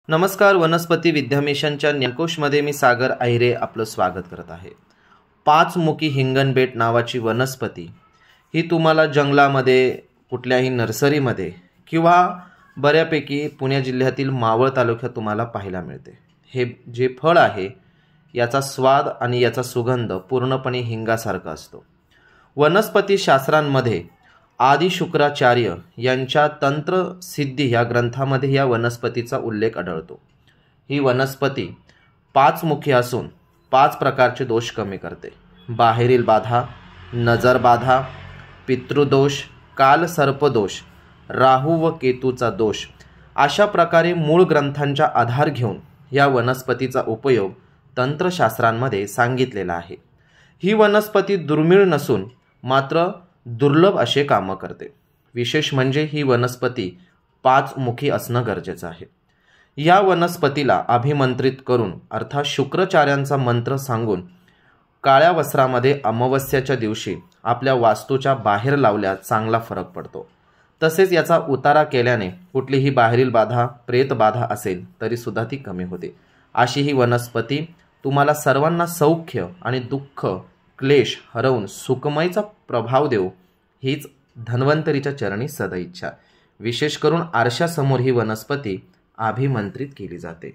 नमस्कार. वनस्पती विद्या मिशनच्या ज्ञानकोशमध्ये मी सागर अहिरे आपलं स्वागत करत आहे. पाचमुखी हिंगणबेट नावाची वनस्पती ही तुम्हाला जंगलामध्ये, कुठल्याही नर्सरीमध्ये किंवा बऱ्यापैकी पुणे जिल्ह्यातील मावळ तालुक्यात तुम्हाला पाहायला मिळते. हे जे फळ आहे याचा स्वाद आणि याचा सुगंध पूर्णपणे हिंगासारखा असतो. वनस्पती शास्त्रांमध्ये आदि शुक्राचार्य यांच्या तंत्र सिद्धी या ग्रंथामध्ये या वनस्पतीचा उल्लेख आढळतो. ही वनस्पती पाचमुखी असून 5 प्रकारचे दोष कमी करते. बाहेरील बाधा, नजर बाधा, पितृदोष, काल सर्पदोष, राहू व केतूचा दोष अशा प्रकारे मूळ ग्रंथांचा आधार घेऊन या वनस्पतीचा उपयोग तंत्रशास्त्रांमध्ये सांगितलेला आहे. ही वनस्पती दुर्मिळ नसून मात्र दुर्लभ असे कामं करते. विशेष म्हणजे ही वनस्पती 5 मुखी असणं गरजेचं आहे. या वनस्पतीला अभिमंत्रित करून अर्थात शुक्राचार्यांचा मंत्र सांगून काळ्या वस्त्रामध्ये अमावस्याच्या दिवशी आपल्या वास्तूच्या बाहेर लावल्यास चांगला फरक पडतो. तसेच याचा उतारा केल्याने कुठलीही बाहेरील बाधा, प्रेत बाधा असेल तरी सुद्धा ती कमी होते. अशी ही वनस्पती तुम्हाला सर्वांना सौख्य आणि दुःख, क्लेश हरवून सुखमयचा प्रभाव देऊ हीच धन्वंतरीच्या चरणी सदैच्छा. विशेष करून आरशासमोर ही वनस्पती अभिमंत्रित केली जाते.